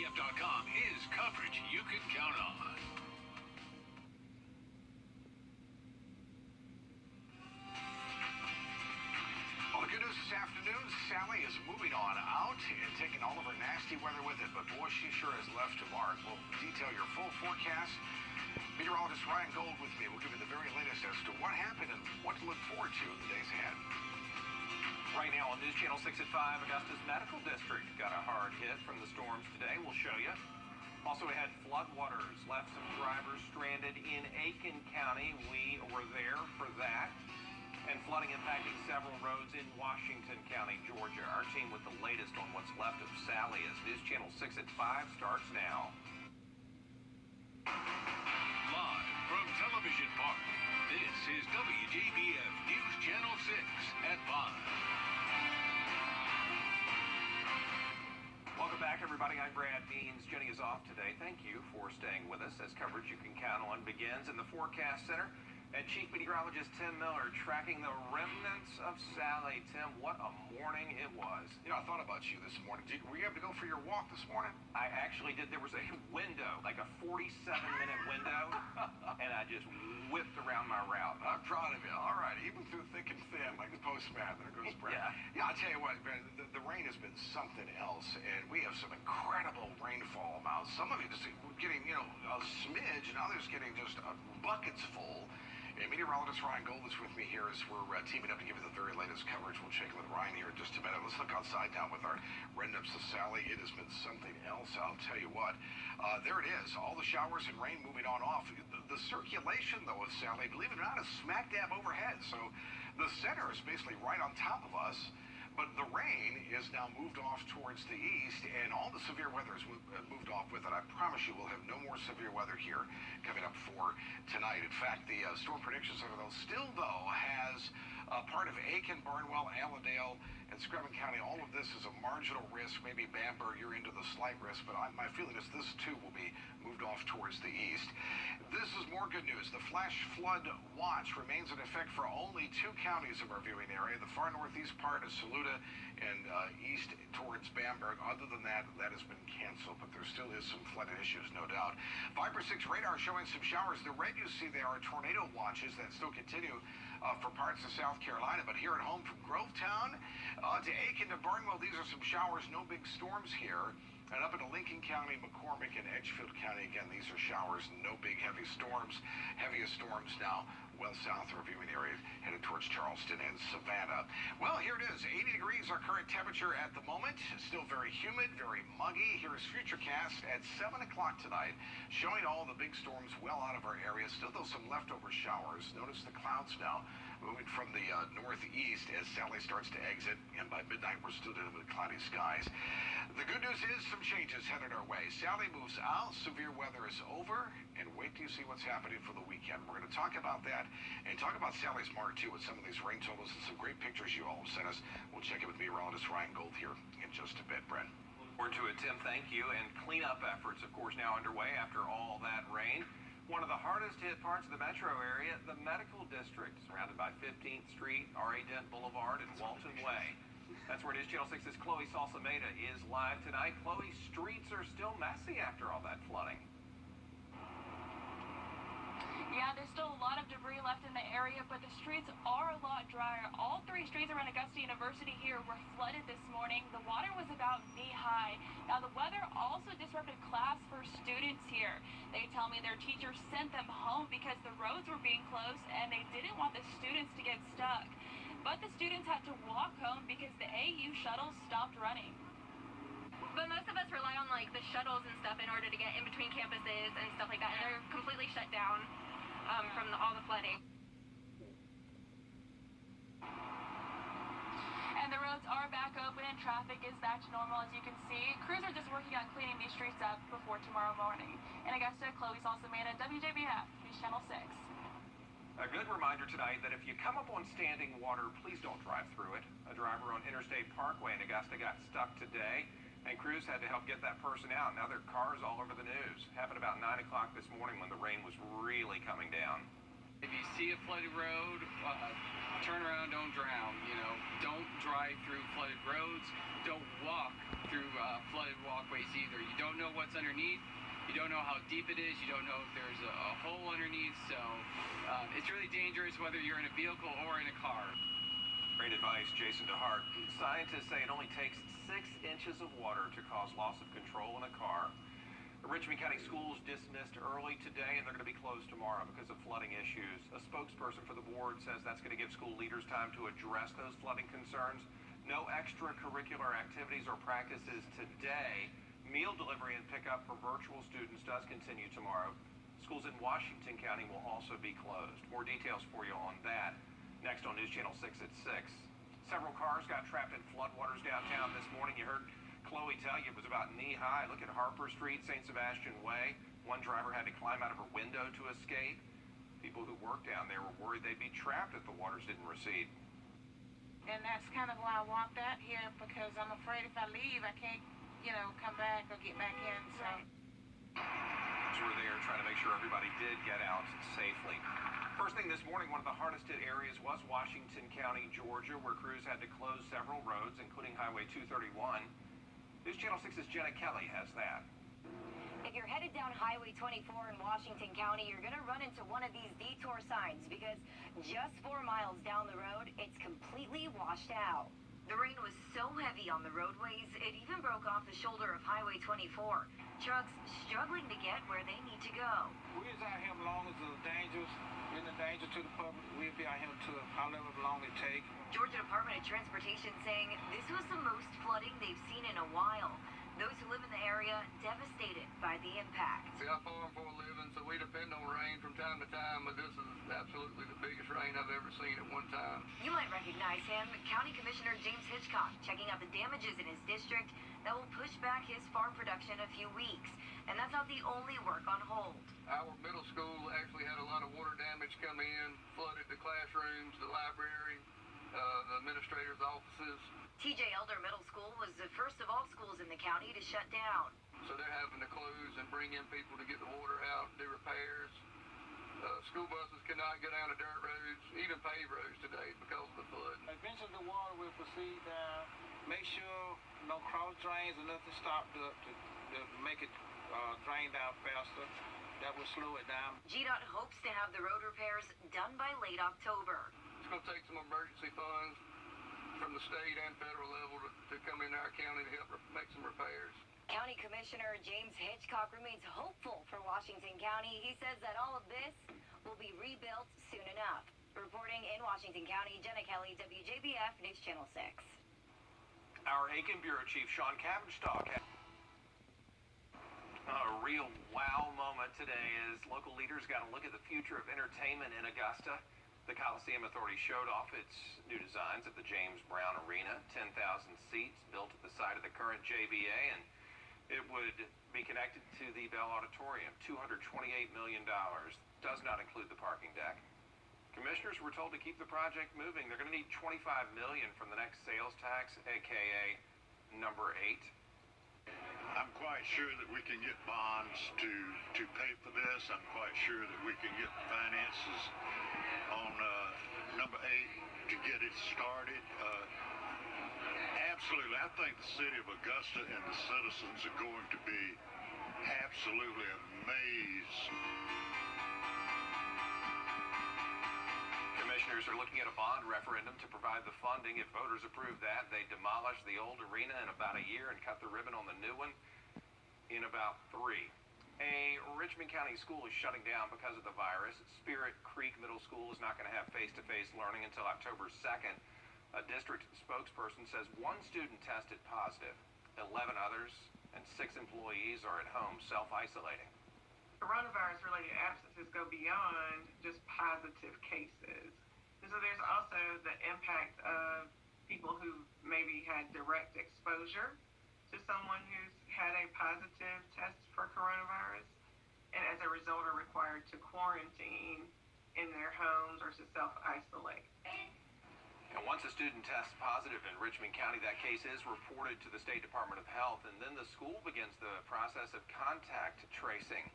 Wjbf.com is coverage you can count on. Well, the good news this afternoon, Sally is moving on out and taking all of her nasty weather with it, but boy, she sure has left a mark. We'll detail your full forecast. Meteorologist Ryan Gold with me. We'll give you the very latest as to what happened and what to look forward to in the days ahead. Right now on News Channel 6 at 5, Augusta's Medical District got a hard hit from the storms today. We'll show you. Also, we had floodwaters, left some drivers stranded in Aiken County. We were there for that. And flooding impacting several roads in Washington County, Georgia. Our team with the latest on what's left of Sally as News Channel 6 at 5 starts now. Live from Television Park, this is WJBF News Channel 6 at 5. Welcome back, everybody. I'm Brad Deans. Jenny is off today. Thank you for staying with us as coverage you can count on begins in the Forecast Center. And Chief Meteorologist Tim Miller tracking the remnants of Sally. Tim, what a morning it was. You know, I thought about you this morning. Were you able to go for your walk this morning? I actually did. There was a window, like a 47-minute window, and I just whipped around my route. I'm proud of you. All right, even through thick and thin, like the postman. There goes Brad. Yeah, I'll tell you what, Brad, the rain has been something else, and we have some incredible rainfall amounts. Some of it just getting, you know, a smidge, and others getting just buckets full. And meteorologist Ryan Gold is with me here as we're teaming up to give you the very latest coverage. We'll check in with Ryan here in just a minute. Let's look outside now with our remnants of Sally. It has been something else, I'll tell you what. There it is, all the showers and rain moving on off. The circulation, though, of Sally, believe it or not, is smack dab overhead. So the center is basically right on top of us. But the rain is now moved off towards the east, and all the severe weather is moved off with it. I promise you we'll have no more severe weather here coming up for tonight. In fact, the Storm Prediction Center, though, still, has part of Aiken, Barnwell, Allendale, and Screven County. All of this is a marginal risk. Maybe Bamberg, you're into the slight risk, but my feeling is this, too, will be moved off towards the east. This is more good news. The flash flood watch remains in effect for only 2 counties of our viewing area, the far northeast part of Saluda and east towards Bamberg. Other than that, that has been canceled, but there still is some flooding issues, no doubt. 5 or 6 radar showing some showers. The red you see there are tornado watches that still continue for parts of South Carolina, but here at home from Grovetown to Aiken to Barnwell, these are some showers, no big storms here. And up into Lincoln County, McCormick, and Edgefield County, again, these are showers, no big heavy storms. Heaviest storms now well south of our viewing area, headed towards Charleston and Savannah. Well, here it is, 80 degrees, our current temperature at the moment. Still very humid, very muggy. Here is Futurecast at 7 o'clock tonight, showing all the big storms well out of our area. Still, though, some leftover showers. Notice the clouds now moving from the northeast as Sally starts to exit, and by midnight, we're still dealing with cloudy skies. The good news is some changes headed our way. Sally moves out, severe weather is over, and wait till you see what's happening for the weekend. We're going to talk about that and talk about Sally's mark, too, with some of these rain totals and some great pictures you all have sent us. We'll check in with meteorologist Ryan Gold here in just a bit. Brent. Forward to it, Tim. Thank you. And cleanup efforts, of course, now underway after all that rain. One of the hardest hit parts of the metro area, the Medical District, surrounded by 15th Street, R.A. Dent Boulevard, and Walton Way. That's where News Channel 6's Chloe Salsameda is live tonight. Chloe, streets are still messy after all that flooding. Yeah, there's still a lot of debris left in the area, but the streets are a lot drier. All 3 streets around Augusta University here were flooded this morning. The water was about knee-high. Now, the weather also disrupted class for students here. They tell me their teachers sent them home because the roads were being closed and they didn't want the students to get stuck. But the students had to walk home because the AU shuttles stopped running. But most of us rely on like the shuttles and stuff in order to get in between campuses and stuff like that, and they're completely shut down from all the flooding. And the roads are back open and traffic is back to normal, as you can see. Crews are just working on cleaning these streets up before tomorrow morning. In Augusta, Chloe Salsameda, WJBF, News Channel 6. A good reminder tonight that if you come up on standing water, please don't drive through it. A driver on Interstate Parkway in Augusta got stuck today, and crews had to help get that person out. Now their car's all over the news. Happened about 9 o'clock this morning when the rain was really coming down. If you see a flooded road, turn around, don't drown. You know, don't drive through flooded roads. Don't walk through flooded walkways. choice. Either you don't know what's underneath, you don't know how deep it is, you don't know if there's a hole underneath, so it's really dangerous whether you're in a vehicle or in a car. Great advice, Jason DeHart. Scientists say it only takes 6 inches of water to cause loss of control in a car. The Richmond County Schools dismissed early today, and they're going to be closed tomorrow because of flooding issues. A spokesperson for the board says that's going to give school leaders time to address those flooding concerns. No extracurricular activities or practices today. Meal delivery and pickup for virtual students does continue tomorrow. Schools in Washington County will also be closed. More details for you on that next on News Channel 6 at 6. Several cars got trapped in floodwaters downtown this morning. You heard Chloe tell you it was about knee-high. Look at Harper Street, St. Sebastian Way. One driver had to climb out of her window to escape. People who work down there were worried they'd be trapped if the waters didn't recede. And that's kind of why I walked out here, because I'm afraid if I leave, I can't, come back or get back in, so. So we're there trying to make sure everybody did get out safely. First thing this morning, one of the hardest hit areas was Washington County, Georgia, where crews had to close several roads, including Highway 231. News Channel 6's Jenna Kelly has that. If you're headed down Highway 24 in Washington County, you're going to run into one of these detour signs because just 4 miles down the road, it's completely washed out. The rain was so heavy on the roadways, it even broke off the shoulder of Highway 24. Trucks struggling to get where they need to go. We're out here as long as the dangers, in the danger to the public. We'll be out here to however long it takes. Georgia Department of Transportation saying this was the most flooding they've seen in a while. Those who live in the area devastated by the impact. I farm for a living, so we depend on rain from time to time, but this is absolutely the biggest rain I've ever seen at one time. You might recognize him, County Commissioner James Hitchcock, checking out the damages in his district that will push back his farm production a few weeks. And that's not the only work on hold. Our middle school actually had a lot of water damage come in, flooded the classrooms, the library, the administrators' offices. TJ Elder Middle School was the first of all schools in the county to shut down. So they're having to close and bring in people to get the water out, do repairs. School buses cannot get down the dirt roads, even paved roads today because of the flood. Eventually the water will proceed down. Make sure no cross drains or nothing stopped up to make it drain down faster. That will slow it down. GDOT hopes to have the road repairs done by late October. It's going to take some emergency funds from the state and federal level to come in our county to help make some repairs. County Commissioner James Hitchcock remains hopeful for Washington County. He says that all of this will be rebuilt soon enough. Reporting in Washington County, Jenna Kelly, WJBF News Channel 6. Our Aiken Bureau Chief Sean Cavenstock had a real wow moment today as local leaders got a look at the future of entertainment in Augusta. The Coliseum Authority showed off its new designs at the James Brown Arena, 10,000 seats built at the site of the current JVA, and it would be connected to the Bell Auditorium. $228 million. Does not include the parking deck. Commissioners were told to keep the project moving. They're going to need $25 million from the next sales tax, aka number 8. I'm quite sure that we can get bonds to pay for this. I'm quite sure that we can get finances on number 8 to get it started. Absolutely. I think the city of Augusta and the citizens are going to be absolutely amazed. Commissioners are looking at a bond referendum to provide the funding. If voters approve that, they demolish the old arena in about a year and cut the ribbon on the new one in about 3. A Richmond County school is shutting down because of the virus. Spirit Creek Middle School is not going to have face-to-face learning until October 2nd. A district spokesperson says 1 student tested positive. 11 others and 6 employees are at home self-isolating. Coronavirus-related absences go beyond just positive cases. And so there's also the impact of people who maybe had direct exposure to someone who's had a positive test for coronavirus, and as a result are required to quarantine in their homes or to self-isolate. And once a student tests positive in Richmond County, that case is reported to the State Department of Health, and then the school begins the process of contact tracing.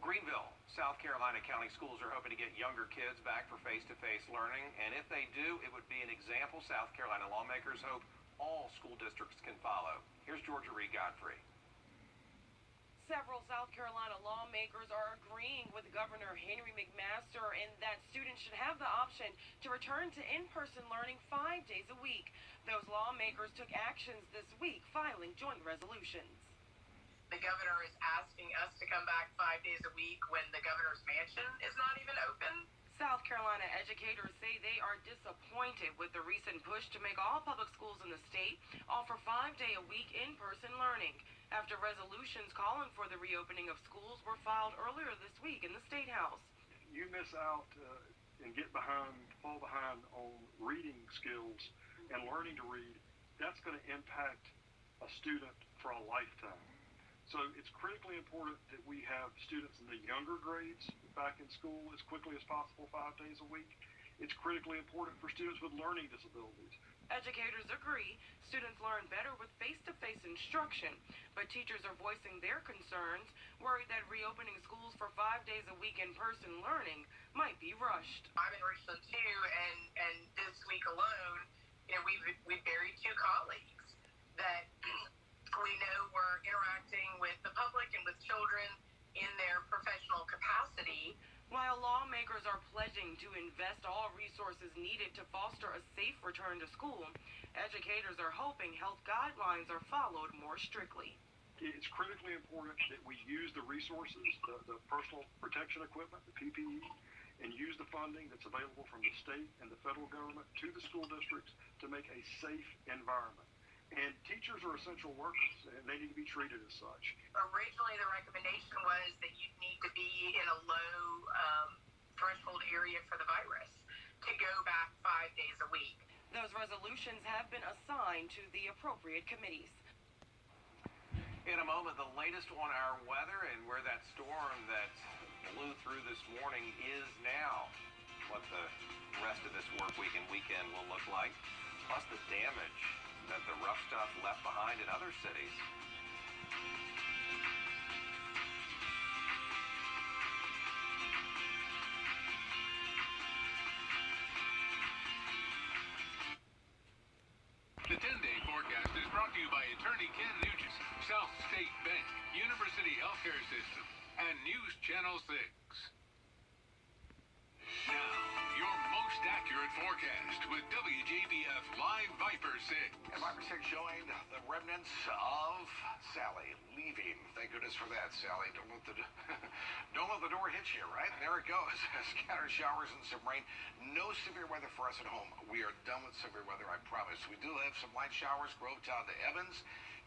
Greenville, South Carolina County Schools are hoping to get younger kids back for face-to-face learning, and if they do, it would be an example South Carolina lawmakers hope all school districts can follow. Here's Georgia Reed Godfrey. Several South Carolina lawmakers are agreeing with Governor Henry McMaster in that students should have the option to return to in-person learning 5 days a week. Those lawmakers took actions this week, filing joint resolutions. The governor is asking us to come back 5 days a week when the governor's mansion is not even open. South Carolina educators say they are disappointed with the recent push to make all public schools in the state offer 5-day-a-week in-person learning, after resolutions calling for the reopening of schools were filed earlier this week in the State House. You miss out and fall behind on reading skills and learning to read. That's going to impact a student for a lifetime. So it's critically important that we have students in the younger grades back in school as quickly as possible 5 days a week. It's critically important for students with learning disabilities. Educators agree students learn better with face-to-face instruction, but teachers are voicing their concerns, worried that reopening schools for 5 days a week in-person learning might be rushed. I'm in Richland too, and this week alone, we buried 2 colleagues that we know were interacting with the public and with children in their professional capacity. While lawmakers are pledging to invest all resources needed to foster a safe return to school, educators are hoping health guidelines are followed more strictly. It's critically important that we use the resources, the personal protection equipment, the PPE, and use the funding that's available from the state and the federal government to the school districts to make a safe environment. And teachers are essential workers, and they need to be treated as such. Originally, the recommendation was that you'd need to be in a low threshold area for the virus to go back 5 days a week. Those resolutions have been assigned to the appropriate committees. In a moment, the latest on our weather and where that storm that blew through this morning is now, what the rest of this work week and weekend will look like, plus the damage that the rough stuff left behind in other cities. The 10-day forecast is brought to you by Attorney Ken Nugent, South State Bank, University Healthcare System, and News Channel 6. Now, your most accurate forecast with Wjbf Live Viper 6. And Viper 6 showing the remnants of Sally leaving. Thank goodness for that, Sally. Don't let the door hit you, right? There it goes. Scattered showers and some rain. No severe weather for us at home. We are done with severe weather, I promise. We do have some light showers, Grovetown to Evans.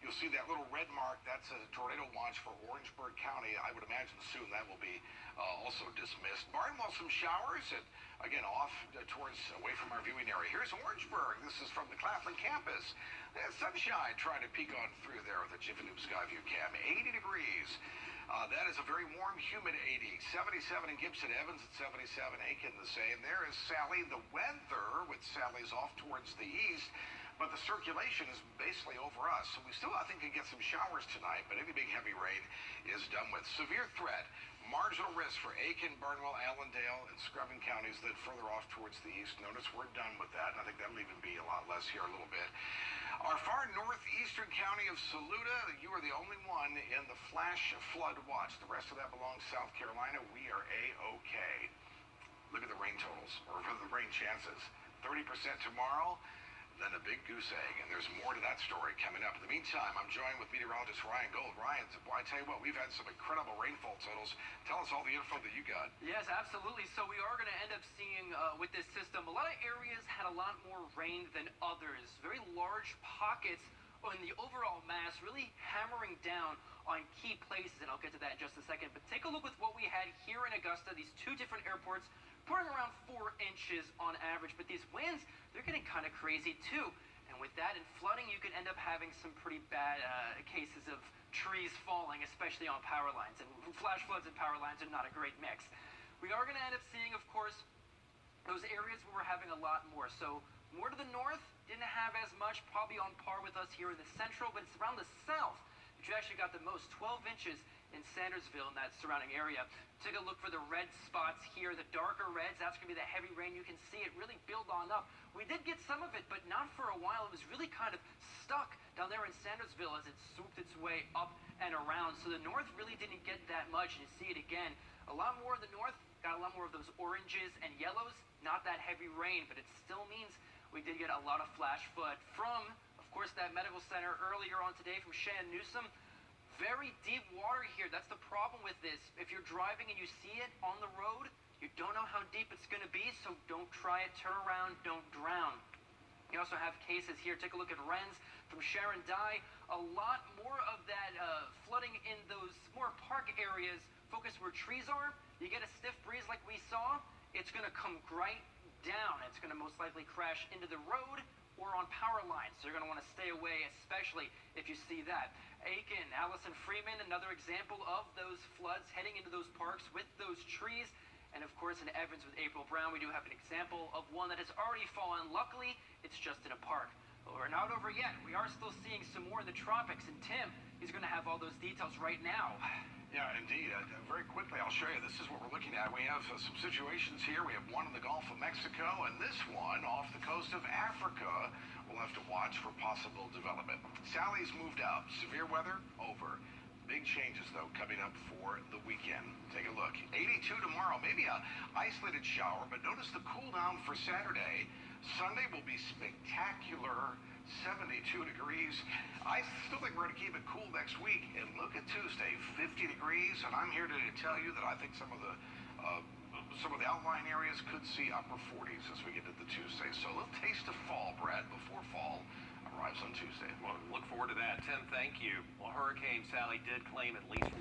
You'll see that little red mark. That's a tornado watch for Orangeburg County. I would imagine soon that will be also dismissed. Barnwell, some showers, and again, off towards away from our viewing area. Here's Orangeburg. This is from the Claflin campus. There's sunshine trying to peek on through there with the Jiffy Lube Skyview cam. 80 degrees. That is a very warm, humid 80. 77 in Gibson, Evans at 77. Aiken the same. There is Sally. The weather with Sally's off towards the east, but the circulation is basically over us. So we still, I think, can get some showers tonight, but any big heavy rain is done with. Severe threat. Marginal risk for Aiken, Barnwell, Allendale, and Scrubbin counties that further off towards the east. Notice we're done with that, and I think that'll even be a lot less here a little bit. Our far northeastern county of Saluda, you are the only one in the flash flood watch. The rest of that belongs to South Carolina. We are A-OK. Look at the rain totals, or the rain chances. 30% tomorrow. Then a big goose egg, and there's more to that story coming up. In the meantime, I'm joined with meteorologist Ryan Gold. Ryan, well, I tell you what, we've had some incredible rainfall totals. Tell us all the info that you got. Yes, absolutely. So we are going to end up seeing, with this system, a lot of areas had a lot more rain than others. Very large pockets in the overall mass, really hammering down on key places, and I'll get to that in just a second. But take a look with what we had here in Augusta, these 2 different airports, pouring around 4 inches on average, but these winds, they're getting kind of crazy too. And with that and flooding, you could end up having some pretty bad cases of trees falling, especially on power lines. And flash floods and power lines are not a great mix. We are going to end up seeing, of course, those areas where we're having a lot more. So more to the north, didn't have as much, probably on par with us here in the central, but it's around the south that you actually got the most, 12 inches in Sandersville and that surrounding area. Take a look for the red spots here, the darker reds. That's going to be the heavy rain. You can see it really build on up. We did get some of it, but not for a while. It was really kind of stuck down there in Sandersville as it swooped its way up and around. So the north really didn't get that much, and you see it again. A lot more in the north, got a lot more of those oranges and yellows. Not that heavy rain, but it still means we did get a lot of flash flood from, of course, that medical center earlier on today from Shan Newsom. Very deep water here. That's the problem with this. If you're driving and you see it on the road, you don't know how deep it's going to be, so don't try it. Turn around, don't drown. You also have cases here. Take a look at Rennes from Sharon Dye. A lot more of that flooding in those more park areas. Focus where trees are. You get a stiff breeze like we saw, it's going to come right down. It's going to most likely crash into the road or on power lines. So you're going to want to stay away, especially if you see that. Aiken, Allison Freeman, another example of those floods heading into those parks with those trees. And of course in Evans with April Brown, we do have an example of one that has already fallen. Luckily, it's just in a park. But we're not over yet. We are still seeing some more in the tropics. And Tim, he's going to have all those details right now. Yeah, indeed. Very quickly, I'll show you. This is what we're looking at. We have some situations here. We have one in the Gulf of Mexico, and this one off the coast of Africa. We'll have to watch for possible development. Sally's moved out. Severe weather, over. Big changes, though, coming up for the weekend. Take a look. 82 tomorrow. Maybe a isolated shower, but notice the cool down for Saturday. Sunday will be spectacular. 72 degrees. I still think we're going to keep it cool next week. And look at Tuesday, 50 degrees. And I'm here to tell you that I think some of the outlying areas could see upper 40s as we get into Tuesday. So a little taste of fall, Brad, before fall arrives on Tuesday. Well, look forward to that. Tim, thank you. Well, Hurricane Sally did claim at least